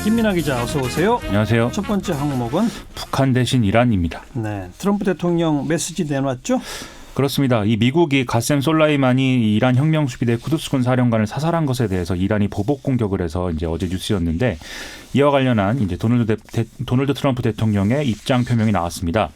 김민하 기자 어서 오세요. 안녕하세요. 첫 번째 항목은 북한 대신 이란입니다. 네, 트럼프 대통령 메시지 내놨죠? 그렇습니다. 이 미국이 가셈 솔라이마니 이란 혁명수비대 쿠두스군 사령관을 사살한 것에 대해서 이란이 보복 공격을 해서 이제 어제 뉴스였는데 이와 관련한 이제 도널드 트럼프 대통령의 입장 표명이 나왔습니다.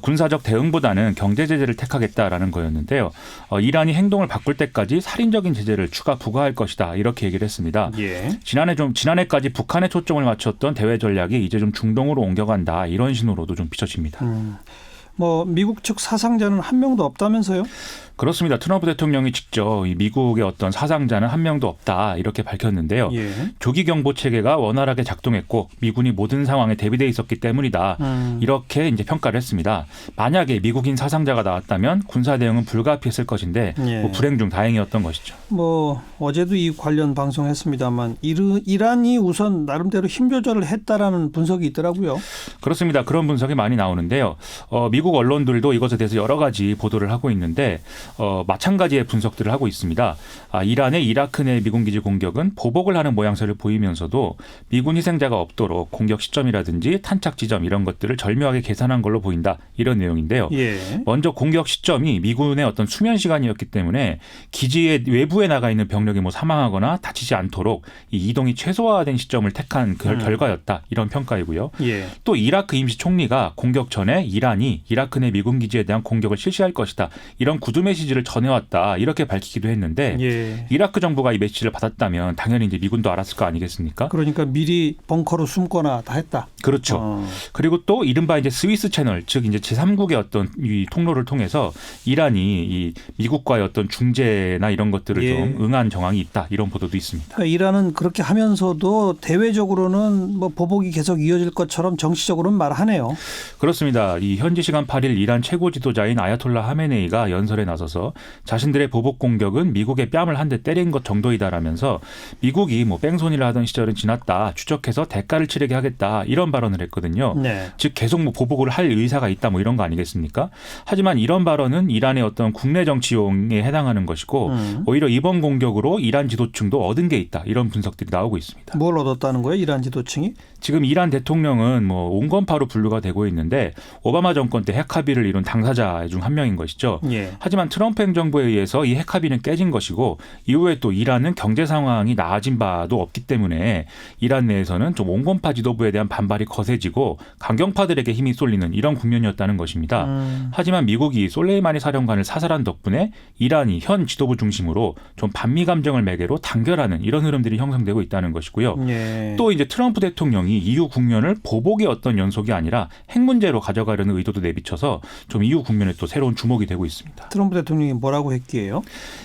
군사적 대응보다는 경제 제재를 택하겠다라는 거였는데요. 이란이 행동을 바꿀 때까지 살인적인 제재를 추가 부과할 것이다 이렇게 얘기를 했습니다. 예. 지난해까지 북한에 초점을 맞췄던 대외 전략이 이제 좀 중동으로 옮겨간다 이런 신호로도 좀 비춰집니다. 미국 측 사상자는 한 명도 없다면서요? 그렇습니다. 트럼프 대통령이 직접 미국의 어떤 사상자는 한 명도 없다 이렇게 밝혔는데요. 예. 조기 경보 체계가 원활하게 작동했고 미군이 모든 상황에 대비돼 있었기 때문이다. 이렇게 이제 평가를 했습니다. 만약에 미국인 사상자가 나왔다면 군사 대응은 불가피했을 것인데 예. 불행 중 다행이었던 것이죠. 어제도 이 관련 방송했습니다만 이란이 우선 나름대로 힘 조절을 했다라는 분석이 있더라고요. 그렇습니다. 그런 분석이 많이 나오는데요. 미국 언론들도 이것에 대해서 여러 가지 보도를 하고 있는데 마찬가지의 분석들을 하고 있습니다. 이란의 이라크 내 미군 기지 공격은 보복을 하는 모양새를 보이면서도 미군 희생자가 없도록 공격 시점이라든지 탄착 지점 이런 것들을 절묘하게 계산한 걸로 보인다. 이런 내용인데요. 예. 먼저 공격 시점이 미군의 어떤 수면 시간이었기 때문에 기지의 외부에 나가 있는 병력이 사망하거나 다치지 않도록 이 이동이 최소화된 시점을 택한 결과였다. 이런 평가이고요. 예. 또 이라크 임시 총리가 공격 전에 이란이 이라크 내 미군 기지에 대한 공격을 실시할 것이다. 이런 구두 메시지를 전해왔다. 이렇게 밝히기도 했는데 예. 이라크 정부가 이 메시지를 받았다면 당연히 이제 미군도 알았을 거 아니겠습니까? 그러니까 미리 벙커로 숨거나 다 했다. 그렇죠. 그리고 또 이른바 이제 스위스 채널, 즉 이제 제3국의 어떤 이 통로를 통해서 이란이 이 미국과의 어떤 중재나 이런 것들을 예. 좀 응한 정황이 있다. 이런 보도도 있습니다. 그러니까 이란은 그렇게 하면서도 대외적으로는 보복이 계속 이어질 것처럼 정치적으로는 말하네요. 그렇습니다. 이 현지 시간 8일 이란 최고 지도자인 아야톨라 하메네이가 연설에 나서서 자신들의 보복 공격은 미국의 뺨을 한 대 때린 것 정도이다라면서 미국이 뺑소니를 하던 시절은 지났다. 추적해서 대가를 치르게 하겠다. 이런 발언을 했거든요. 네. 즉 계속 보복을 할 의사가 있다 이런 거 아니겠습니까? 하지만 이런 발언은 이란의 어떤 국내 정치용에 해당하는 것이고 오히려 이번 공격으로 이란 지도층도 얻은 게 있다. 이런 분석들이 나오고 있습니다. 뭘 얻었다는 거예요? 이란 지도층이? 지금 이란 대통령은 온건파로 분류가 되고 있는데 오바마 정권 때 핵합의를 이룬 당사자 중 한 명인 것이죠. 예. 하지만 트럼프 행정부에 의해서 이 핵합의는 깨진 것이고 이후에 또 이란은 경제 상황이 나아진 바도 없기 때문에 이란 내에서는 좀 온건파 지도부에 대한 반발이 거세지고 강경파들에게 힘이 쏠리는 이런 국면이었다는 것입니다. 하지만 미국이 솔레이마니 사령관을 사살한 덕분에 이란이 현 지도부 중심으로 좀 반미 감정을 매개로 단결하는 이런 흐름들이 형성되고 있다는 것이고요. 예. 또 이제 트럼프 대통령이 이후 국면을 보복의 어떤 연속이 아니라 핵 문제로 가져가려는 의도도 내비쳐서 좀 이후 국면에 또 새로운 주목이 되고 있습니다. 트럼프 대통령이 뭐라고 했기에요?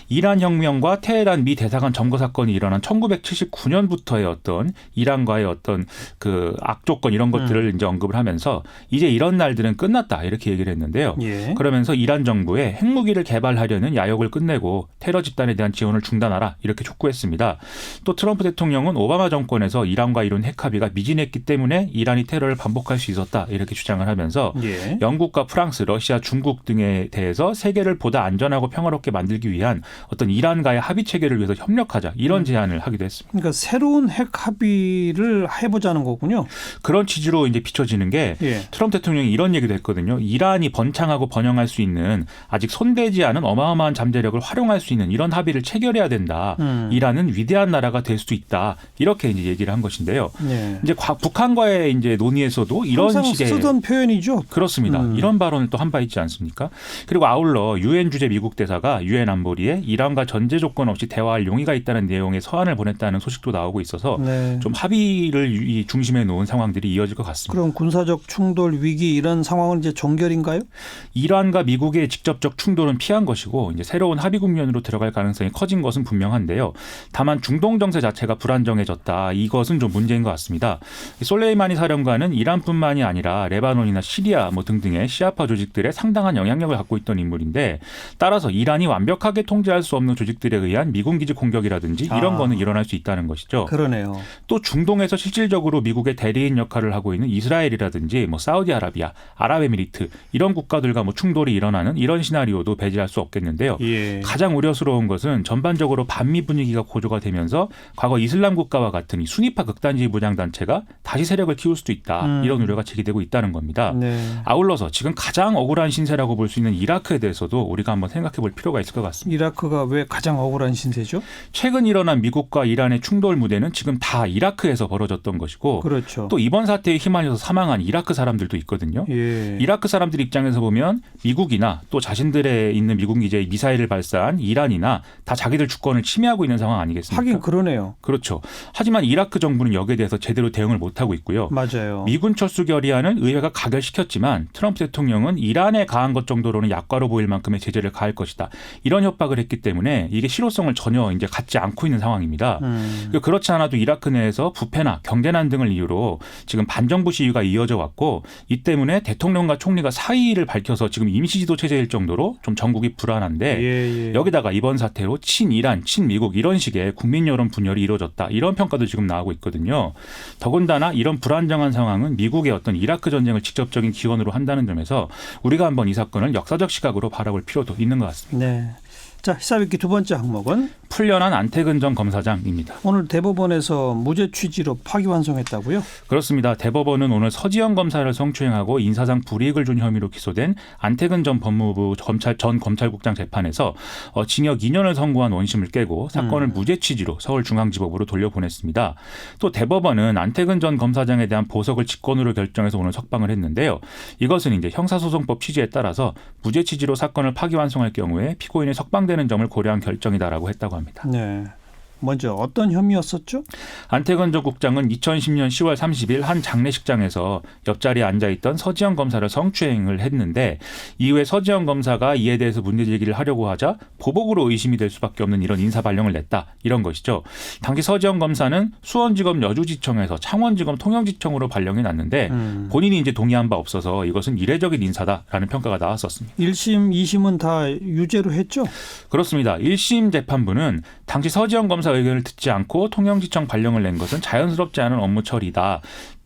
이란 혁명과 테헤란 미 대사관 점거 사건이 일어난 1979년부터의 어떤 이란과의 어떤 그 악조건 이런 것들을 이제 언급을 하면서 이제 이런 날들은 끝났다 이렇게 얘기를 했는데요. 예. 그러면서 이란 정부에 핵무기를 개발하려는 야욕을 끝내고 테러 집단에 대한 지원을 중단하라 이렇게 촉구했습니다. 또 트럼프 대통령은 오바마 정권에서 이란과 이룬 핵합의가 미진했기 때문에 이란이 테러를 반복할 수 있었다 이렇게 주장을 하면서 예. 영국과 프랑스, 러시아, 중국 등에 대해서 세계를 보다 안전하고 평화롭게 만들기 위한 어떤 이란과의 합의 체계를 위해서 협력하자 이런 제안을 하기도 했습니다. 그러니까 새로운 핵 합의를 해보자는 거군요. 그런 취지로 이제 비춰지는 게 예. 트럼프 대통령이 이런 얘기도 했거든요. 이란이 번창하고 번영할 수 있는 아직 손대지 않은 어마어마한 잠재력을 활용할 수 있는 이런 합의를 체결해야 된다. 이란은 위대한 나라가 될 수도 있다. 이렇게 이제 얘기를 한 것인데요. 예. 이제 북한과의 이제 논의에서도 이런 항상 식의 쓰던 표현이죠. 그렇습니다. 이런 발언을 또 한 바 있지 않습니까? 그리고 아울러 유엔 주재 미국 대사가 유엔 안보리에 이란과 전제 조건 없이 대화할 용의가 있다는 내용의 서한을 보냈다는 소식도 나오고 있어서 네. 좀 합의를 중심에 놓은 상황들이 이어질 것 같습니다. 그럼 군사적 충돌 위기 이런 상황은 이제 종결인가요? 이란과 미국의 직접적 충돌은 피한 것이고 이제 새로운 합의 국면으로 들어갈 가능성이 커진 것은 분명한데요. 다만 중동 정세 자체가 불안정해졌다. 이것은 좀 문제인 것 같습니다. 솔레이마니 사령관은 이란뿐만이 아니라 레바논이나 시리아 등등의 등의 시아파 조직들의 상당한 영향력을 갖고 있던 인물인데 따라서 이란이 완벽하게 통제할 수 없는 조직들에 의한 미군 기지 공격이라든지 이런 거는 일어날 수 있다는 것이죠. 그러네요. 또 중동에서 실질적으로 미국의 대리인 역할을 하고 있는 이스라엘이라든지 뭐 사우디아라비아, 아랍에미리트 이런 국가들과 뭐 충돌이 일어나는 이런 시나리오도 배제할 수 없겠는데요. 예. 가장 우려스러운 것은 전반적으로 반미 분위기가 고조가 되면서 과거 이슬람 국가와 같은 이 순위파 극단주의 무장 단체가 다시 세력을 키울 수도 있다. 이런 우려가 제기되고 있다는 겁니다. 네. 아울러서 지금 가장 억울한 신세라고 볼 수 있는 이라크에 대해서도 우리가 한번 생각해 볼 필요가 있을 것 같습니다. 이라크가 왜 가장 억울한 신세죠? 최근 일어난 미국과 이란의 충돌 무대는 지금 다 이라크에서 벌어졌던 것이고 그렇죠. 또 이번 사태에 휘말려서 사망한 이라크 사람들도 있거든요. 예. 이라크 사람들 입장에서 보면 미국이나 또 자신들의 있는 미군 기지에 미사일을 발사한 이란이나 다 자기들 주권을 침해하고 있는 상황 아니겠습니까? 하긴 그러네요. 그렇죠. 하지만 이라크 정부는 여기에 대해서 제대로 대응을 못하고 있고요. 맞아요. 미군 철수 결의안을 의회가 가결시켰지만 트럼프 대통령은 이란에 가한 것 정도로는 약과로 보일 만큼의 제재를 가할 것이다. 이런 협박을 했기 때문에 이게 실효성을 전혀 이제 갖지 않고 있는 상황입니다. 그렇지 않아도 이라크 내에서 부패나 경제난 등을 이유로 지금 반정부 시위가 이어져 왔고 이 때문에 대통령과 총리가 사의를 밝혀서 지금 임시지도 체제일 정도로 좀 전국이 불안한데 예. 여기다가 이번 사태로 친이란, 친미국 이런 식의 국민 여론 분열이 이루어졌다. 이런 평가도 지금 나오고 있거든요. 더군다나 이런 불안정한 상황은 미국의 어떤 이라크 전쟁을 직접적인 기원으로 한다는 점에서 우리가 한번 이 사건을 역사적 시각으로 바라볼 필요도 있는 것 같습니다. 네. 자, 시사뵙기 두 번째 항목은 풀려난 안태근 전 검사장입니다. 오늘 대법원에서 무죄 취지로 파기환송했다고요? 그렇습니다. 대법원은 오늘 서지현 검사를 성추행하고 인사상 불이익을 준 혐의로 기소된 안태근 전 법무부 전 검찰국장 재판에서 징역 2년을 선고한 원심을 깨고 사건을 무죄 취지로 서울중앙지법으로 돌려보냈습니다. 또 대법원은 안태근 전 검사장에 대한 보석을 직권으로 결정해서 오늘 석방을 했는데요. 이것은 이제 형사소송법 취지에 따라서 무죄 취지로 사건을 파기환송할 경우에 피고인이 석방되는 점을 고려한 결정이다라고 했다고 합니다. 네. 먼저 어떤 혐의였었죠? 안태근 전 국장은 2010년 10월 30일 한 장례식장에서 옆자리에 앉아있던 서지현 검사를 성추행을 했는데 이후에 서지현 검사가 이에 대해서 문제제기를 하려고 하자 보복으로 의심이 될 수밖에 없는 이런 인사발령을 냈다. 이런 것이죠. 당시 서지현 검사는 수원지검 여주지청에서 창원지검 통영지청으로 발령이 났는데 본인이 이제 동의한 바 없어서 이것은 이례적인 인사다라는 평가가 나왔었습니다. 1심, 2심은 다 유죄로 했죠? 그렇습니다. 1심 재판부는 당시 서지현 검사 의견을 듣지 않고 통영지청 발령을 낸 것은 자연스럽지 않은 업무 처리다.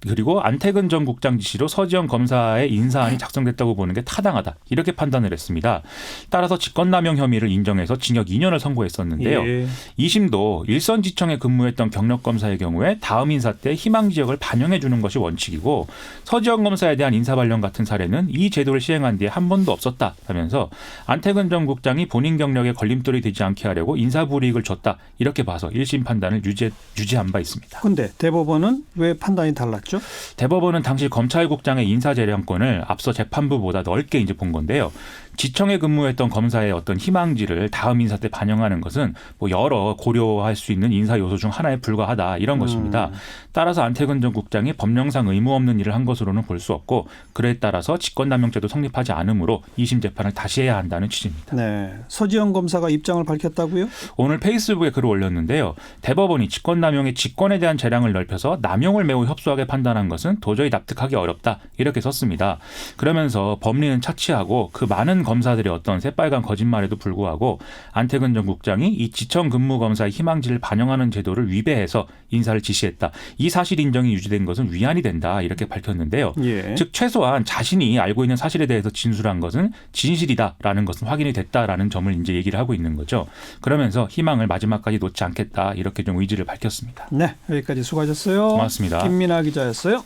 그리고 안태근 전 국장 지시로 서지현 검사의 인사안이 작성됐다고 보는 게 타당하다. 이렇게 판단을 했습니다. 따라서 직권남용 혐의를 인정해서 징역 2년을 선고했었는데요. 예. 2심도 일선지청에 근무했던 경력검사의 경우에 다음 인사 때 희망지역을 반영해 주는 것이 원칙이고 서지현 검사에 대한 인사발령 같은 사례는 이 제도를 시행한 뒤에 한 번도 없었다 하면서 안태근 전 국장이 본인 경력에 걸림돌이 되지 않게 하려고 인사불이익을 줬다. 이렇게 봐서 1심 판단을 유지한 바 있습니다. 근데 대법원은 왜 판단이 달랐죠? 대법원은 당시 검찰국장의 인사재량권을 앞서 재판부보다 넓게 이제 본 건데요. 지청에 근무했던 검사의 어떤 희망지를 다음 인사 때 반영하는 것은 뭐 여러 고려할 수 있는 인사 요소 중 하나에 불과하다 이런 것입니다. 따라서 안태근 전 국장이 법령상 의무 없는 일을 한 것으로는 볼 수 없고 그에 따라서 직권남용죄도 성립하지 않으므로 2심 재판을 다시 해야 한다는 취지입니다. 네, 서지현 검사가 입장을 밝혔다고요? 오늘 페이스북에 글을 올렸는데요. 대법원이 직권남용의 직권에 대한 재량을 넓혀서 남용을 매우 협소하게 판단한 것은 도저히 납득하기 어렵다 이렇게 썼습니다. 그러면서 법리는 차치하고 그 많은 검사들의 어떤 새빨간 거짓말에도 불구하고 안태근 전 국장이 이 지청 근무 검사의 희망지를 반영하는 제도를 위배해서 인사를 지시했다. 이 사실 인정이 유지된 것은 위안이 된다 이렇게 밝혔는데요. 예. 즉 최소한 자신이 알고 있는 사실에 대해서 진술한 것은 진실이다라는 것은 확인이 됐다라는 점을 이제 얘기를 하고 있는 거죠. 그러면서 희망을 마지막까지 놓지 않겠다 이렇게 좀 의지를 밝혔습니다. 네, 여기까지 수고하셨어요. 고맙습니다. 김민아 기자였어요.